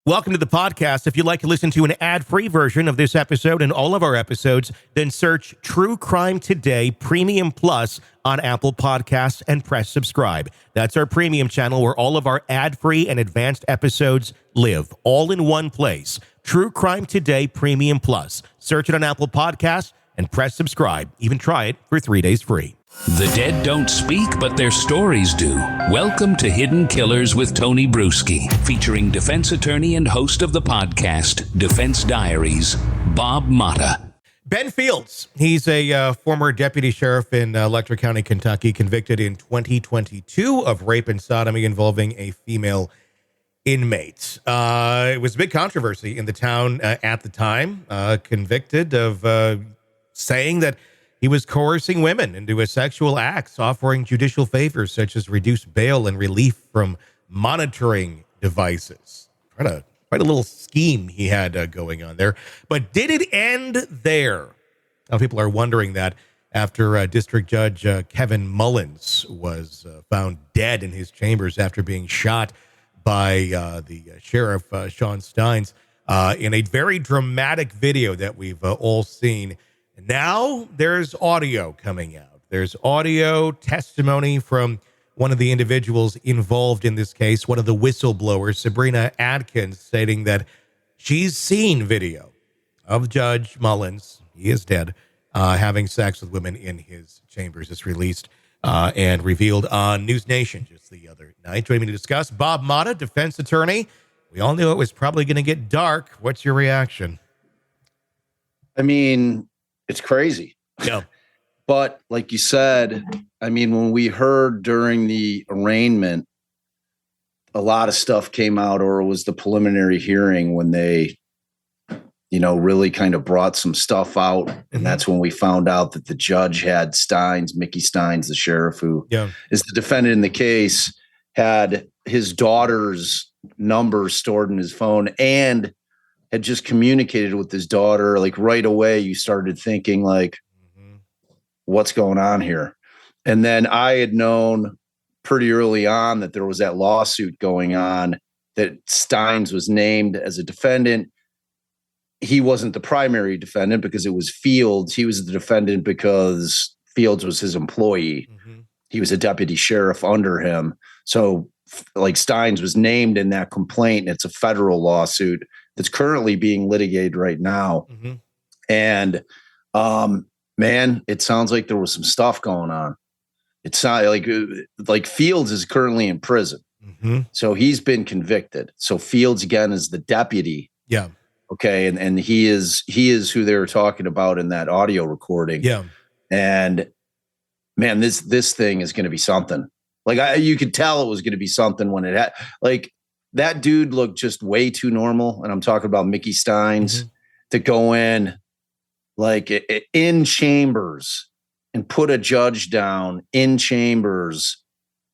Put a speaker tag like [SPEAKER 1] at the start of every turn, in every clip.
[SPEAKER 1] Welcome to the podcast. If you'd like to listen to an ad-free version of this episode and all of our episodes, then search True Crime Today Premium Plus on Apple Podcasts and press subscribe. That's our premium channel where all of our ad-free and advanced episodes live, all in one place. True Crime Today Premium Plus. Search it on Apple Podcasts and press subscribe. Even try it for 3 days free.
[SPEAKER 2] The dead don't speak, but their stories do. Welcome to Hidden Killers with Tony Bruschi, featuring defense attorney and host of the podcast, Defense Diaries, Bob Motta.
[SPEAKER 1] Ben Fields, he's a former deputy sheriff in Letcher County, Kentucky, convicted in 2022 of rape and sodomy involving a female inmate. It was a big controversy in the town at the time, convicted of saying that he was coercing women into sexual acts, offering judicial favors such as reduced bail and relief from monitoring devices. Quite a little scheme he had going on there. But did it end there? Now, people are wondering that after District Judge Kevin Mullins was found dead in his chambers after being shot by the Sheriff Shawn Stines in a very dramatic video that we've all seen. Now there's audio coming out. There's audio testimony from one of the individuals involved in this case, one of the whistleblowers, Sabrina Adkins, stating that she's seen video of Judge Mullins, he is dead, having sex with women in his chambers. It's released and revealed on News Nation just the other night. Joining me to discuss, Bob Motta, defense attorney. We all knew it was probably going to get dark. What's your reaction?
[SPEAKER 3] I mean, it's crazy.
[SPEAKER 1] Yeah.
[SPEAKER 3] But like you said, I mean, when we heard during the arraignment, a lot of stuff came out, or it was the preliminary hearing when they, really kind of brought some stuff out. And that's when we found out that the judge had Stines, Mickey Stines, the sheriff who is the defendant in the case, had his daughter's number stored in his phone and had just communicated with his daughter. Like right away, you started thinking like, what's going on here? And then I had known pretty early on that there was that lawsuit going on, that Stines was named as a defendant. He wasn't the primary defendant because it was Fields. He was the defendant because Fields was his employee. He was a deputy sheriff under him. So like Stines was named in that complaint. And it's a federal lawsuit that's currently being litigated right now. And, man, it sounds like there was some stuff going on. It sounds like Fields is currently in prison. So he's been convicted. So Fields again is the deputy.
[SPEAKER 1] Yeah.
[SPEAKER 3] Okay. And he is who they were talking about in that audio recording.
[SPEAKER 1] Yeah.
[SPEAKER 3] And man, this thing is going to be something. Like you could tell it was going to be something when it had, like, that dude looked just way too normal. And I'm talking about Mickey Stines to go in like in chambers and put a judge down in chambers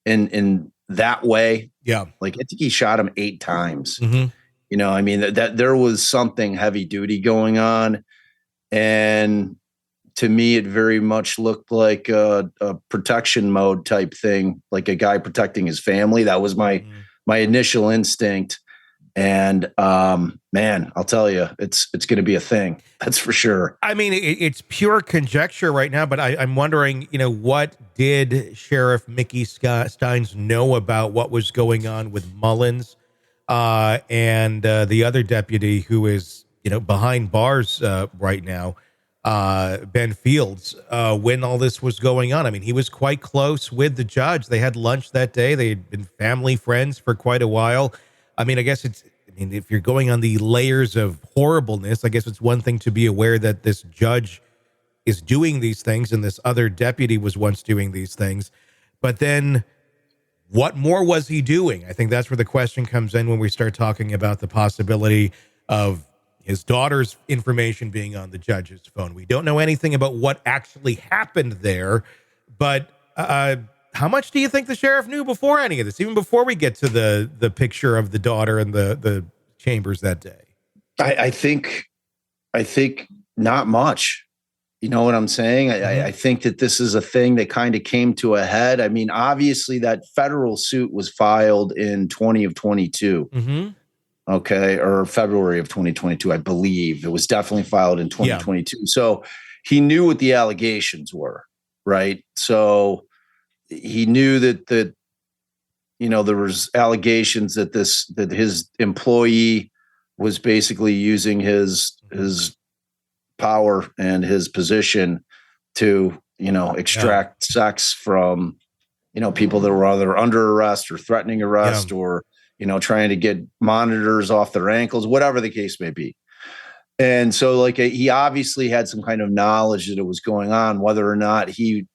[SPEAKER 3] in that way. Yeah. Like I think he shot him 8 times. I mean, that there was something heavy duty going on. And to me, it very much looked like a protection mode type thing, like a guy protecting his family. That was my initial instinct. And man, I'll tell you, it's going to be a thing. That's for sure.
[SPEAKER 1] I mean, it's pure conjecture right now, but I'm wondering, what did Sheriff Mickey Stines know about what was going on with Mullins and the other deputy who is, behind bars right now, Ben Fields, when all this was going on? I mean, he was quite close with the judge. They had lunch that day. They had been family friends for quite a while. I mean, if you're going on the layers of horribleness, I guess it's one thing to be aware that this judge is doing these things and this other deputy was once doing these things. But then what more was he doing? I think that's where the question comes in when we start talking about the possibility of his daughter's information being on the judge's phone. We don't know anything about what actually happened there, but how much do you think the sheriff knew before any of this, even before we get to the picture of the daughter in the chambers that day?
[SPEAKER 3] I think not much. You know what I'm saying? I think that this is a thing that kind of came to a head. I mean, obviously that federal suit was filed in 2022. Okay. Or February of 2022, I believe. It was definitely filed in 2022. Yeah. So he knew what the allegations were, right? So he knew that there was allegations that his employee was basically using his power and his position to, extract sex from, people that were either under arrest or threatening arrest or, trying to get monitors off their ankles, whatever the case may be. And so he obviously had some kind of knowledge that it was going on. Whether or not he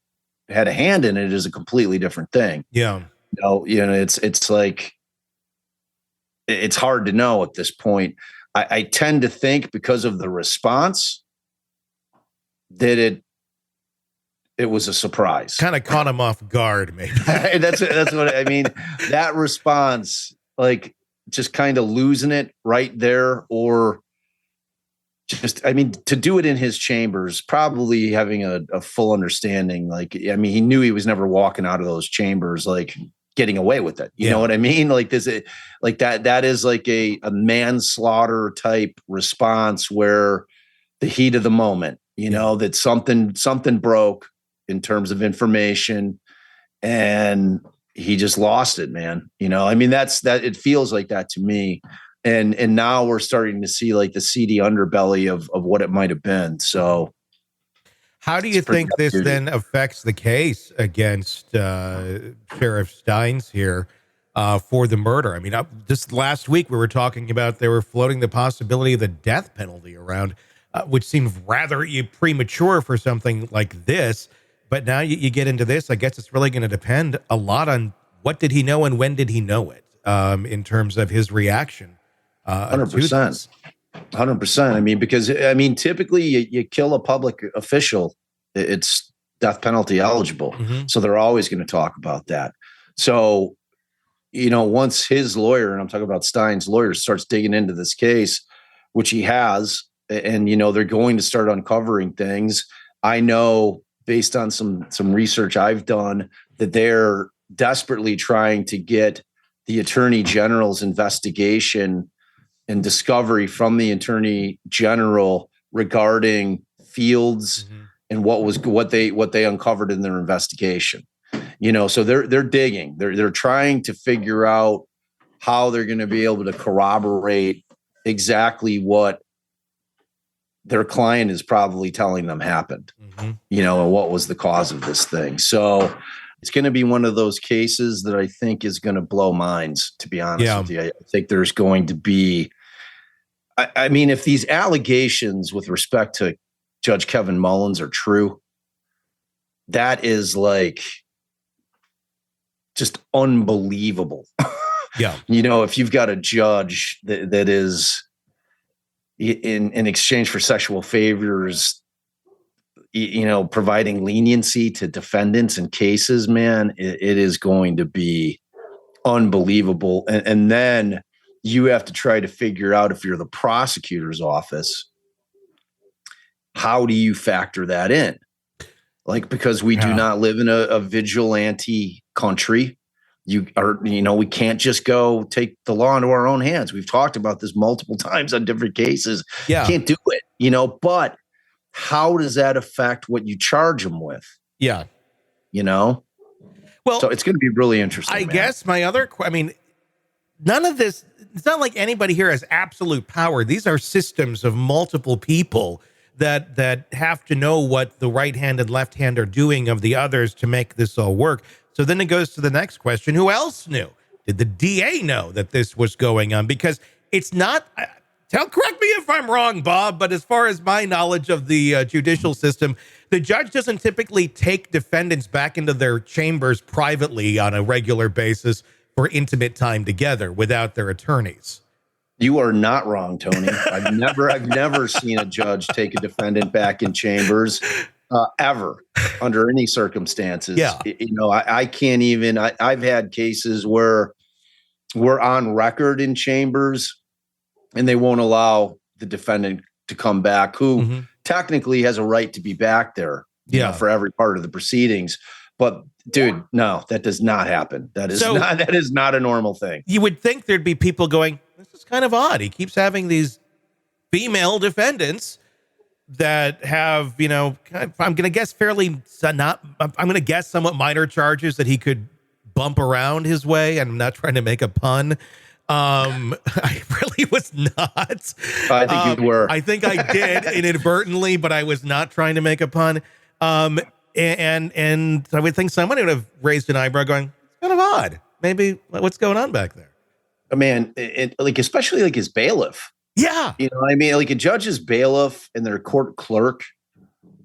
[SPEAKER 3] had a hand in it is a completely different thing.
[SPEAKER 1] Yeah.
[SPEAKER 3] It's like, it's hard to know at this point. I tend to think because of the response that it was a surprise.
[SPEAKER 1] Kind of caught him off guard, maybe.
[SPEAKER 3] That's what I mean. That response, just kind of losing it right there, or to do it in his chambers, probably having a full understanding. He knew he was never walking out of those chambers, getting away with it. You know what I mean? That is a manslaughter type response where the heat of the moment, that something broke in terms of information and he just lost it, man. It feels like that to me. And now we're starting to see the seedy underbelly of what it might've been. So
[SPEAKER 1] how do you think this then affects the case against Sheriff Stines here for the murder? Just last week we were talking about they were floating the possibility of the death penalty around, which seemed rather premature for something like this. But now you get into this. I guess it's really going to depend a lot on what did he know and when did he know it in terms of his reaction.
[SPEAKER 3] 100%. 100%. Because typically you kill a public official, it's death penalty eligible. Mm-hmm. So they're always going to talk about that. So, once his lawyer, and I'm talking about Stines' lawyer, starts digging into this case, which he has, and, they're going to start uncovering things. I know based on some research I've done that they're desperately trying to get the Attorney General's investigation and discovery from the Attorney General regarding Fields and what they uncovered in their investigation. So they're digging. They're trying to figure out how they're going to be able to corroborate exactly what their client is probably telling them happened. And what was the cause of this thing. So it's going to be one of those cases that I think is going to blow minds, to be honest with you. I think there's going to be, if these allegations with respect to Judge Kevin Mullins are true, that is just unbelievable.
[SPEAKER 1] Yeah.
[SPEAKER 3] If you've got a judge that is in exchange for sexual favors, providing leniency to defendants in cases, man, it is going to be unbelievable. And then you have to try to figure out, if you're the prosecutor's office, how do you factor that in? Because we do not live in a vigilante country. We can't just go take the law into our own hands. We've talked about this multiple times on different cases.
[SPEAKER 1] Yeah.
[SPEAKER 3] Can't do it, but how does that affect what you charge them with?
[SPEAKER 1] Yeah.
[SPEAKER 3] Well, so it's going to be really interesting.
[SPEAKER 1] I guess my other, none of this, it's not like anybody here has absolute power. These are systems of multiple people that have to know what the right hand and left hand are doing of the others to make this all work. So then it goes to the next question. Who else knew? Did the DA know that this was going on? Because it's not, correct me if I'm wrong, Bob, but as far as my knowledge of the judicial system, the judge doesn't typically take defendants back into their chambers privately on a regular basis for intimate time together without their attorneys.
[SPEAKER 3] You are not wrong, Tony. I've never seen a judge take a defendant back in chambers ever under any circumstances.
[SPEAKER 1] Yeah.
[SPEAKER 3] I can't even, I've had cases where we're on record in chambers and they won't allow the defendant to come back, who technically has a right to be back there for every part of the proceedings. But dude, no, that does not happen. That is not a normal thing.
[SPEAKER 1] You would think there'd be people going, this is kind of odd. He keeps having these female defendants that have, I'm going to guess somewhat minor charges that he could bump around his way. And I'm not trying to make a pun. I really was not.
[SPEAKER 3] I think you were.
[SPEAKER 1] I think I did inadvertently, but I was not trying to make a pun. And I would think someone would have raised an eyebrow going, it's kind of odd. Maybe what's going on back there?
[SPEAKER 3] Man, especially like his bailiff.
[SPEAKER 1] Yeah.
[SPEAKER 3] Like a judge's bailiff and their court clerk,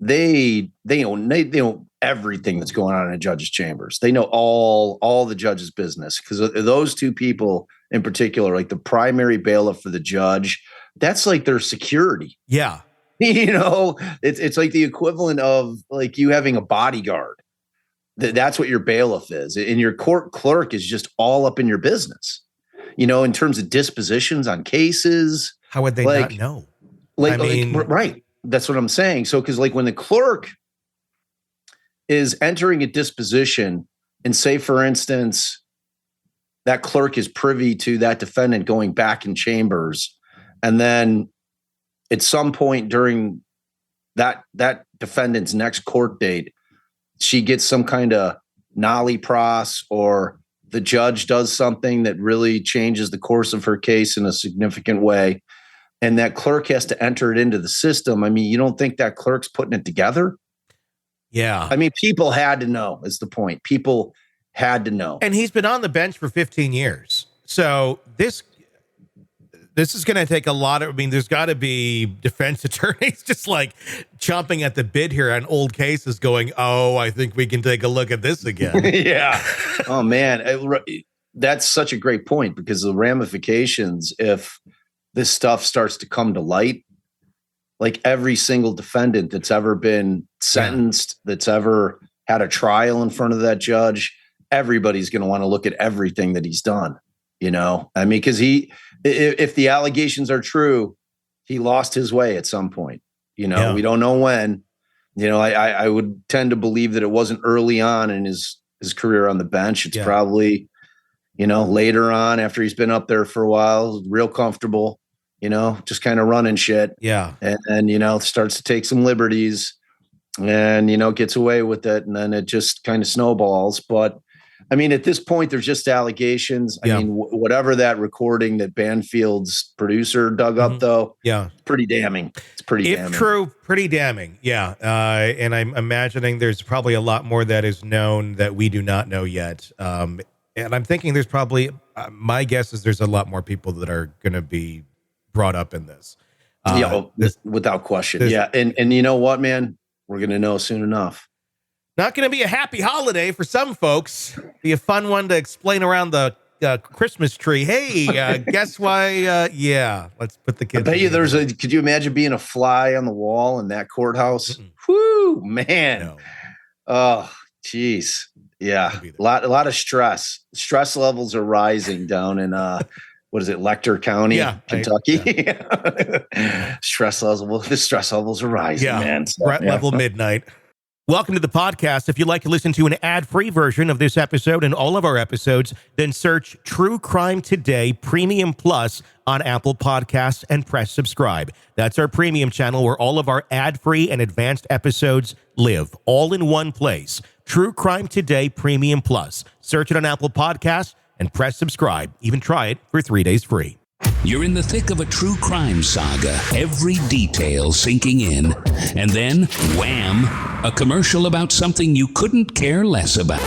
[SPEAKER 3] they know everything that's going on in a judge's chambers. They know all the judge's business, because those two people in particular, like the primary bailiff for the judge, that's like their security.
[SPEAKER 1] Yeah.
[SPEAKER 3] It's like the equivalent of like you having a bodyguard. That's what your bailiff is. And your court clerk is just all up in your business, in terms of dispositions on cases.
[SPEAKER 1] How would they not know?
[SPEAKER 3] Right. That's what I'm saying. So, because like when the clerk is entering a disposition, and say, for instance, that clerk is privy to that defendant going back in chambers, and then at some point during that defendant's next court date, she gets some kind of nollie pros, or the judge does something that really changes the course of her case in a significant way, and that clerk has to enter it into the system. You don't think that clerk's putting it together?
[SPEAKER 1] Yeah.
[SPEAKER 3] People had to know, is the point. People had to know.
[SPEAKER 1] And he's been on the bench for 15 years. So this is going to take a lot of, there's got to be defense attorneys just like chomping at the bit here on old cases going, oh, I think we can take a look at this again.
[SPEAKER 3] Yeah. Oh, man. That's such a great point, because the ramifications, if this stuff starts to come to light, like every single defendant that's ever been sentenced, that's ever had a trial in front of that judge, everybody's going to want to look at everything that he's done, because if the allegations are true, he lost his way at some point, we don't know when. I would tend to believe that it wasn't early on in his career on the bench. It's probably, later on, after he's been up there for a while, real comfortable, just kind of running shit.
[SPEAKER 1] Yeah.
[SPEAKER 3] And starts to take some liberties and, gets away with it. And then it just kind of snowballs. But at this point, there's just allegations. Whatever that recording that Banfield's producer dug up, though, pretty damning. It's pretty damning. If true,
[SPEAKER 1] pretty damning. Yeah. And I'm imagining there's probably a lot more that is known that we do not know yet. And I'm thinking there's probably, my guess is there's a lot more people that are going to be brought up in this.
[SPEAKER 3] Without question. And you know what, man? We're going to know soon enough.
[SPEAKER 1] Not going to be a happy holiday for some folks. Be a fun one to explain around the Christmas tree. Hey, guess why? Let's put the kids.
[SPEAKER 3] I bet you could you imagine being a fly on the wall in that courthouse? Whoo, man. No. Oh, geez. Yeah. A lot of stress. Stress levels are rising down in, Letcher County, Kentucky? The stress levels are rising, man. So,
[SPEAKER 1] threat level midnight. Welcome to the podcast. If you'd like to listen to an ad-free version of this episode and all of our episodes, then search True Crime Today Premium Plus on Apple Podcasts and press subscribe. That's our premium channel where all of our ad-free and advanced episodes live, all in one place. True Crime Today Premium Plus. Search it on Apple Podcasts and press subscribe. Even try it for 3 days free.
[SPEAKER 2] You're in the thick of a true crime saga, every detail sinking in, and then, wham, a commercial about something you couldn't care less about.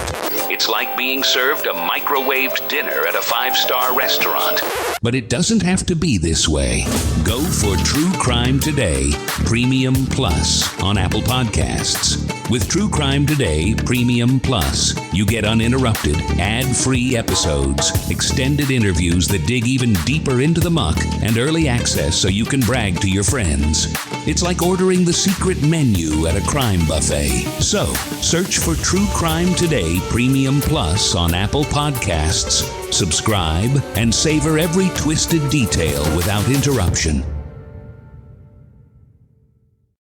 [SPEAKER 2] It's like being served a microwaved dinner at a 5-star restaurant. But it doesn't have to be this way. Go for True Crime Today Premium Plus on Apple Podcasts. With True Crime Today Premium Plus, you get uninterrupted, ad-free episodes, extended interviews that dig even deeper into the muck, and early access so you can brag to your friends. It's like ordering the secret menu at a crime buffet. So, search for True Crime Today Premium Plus on Apple Podcasts, subscribe, and savor every twisted detail without interruption.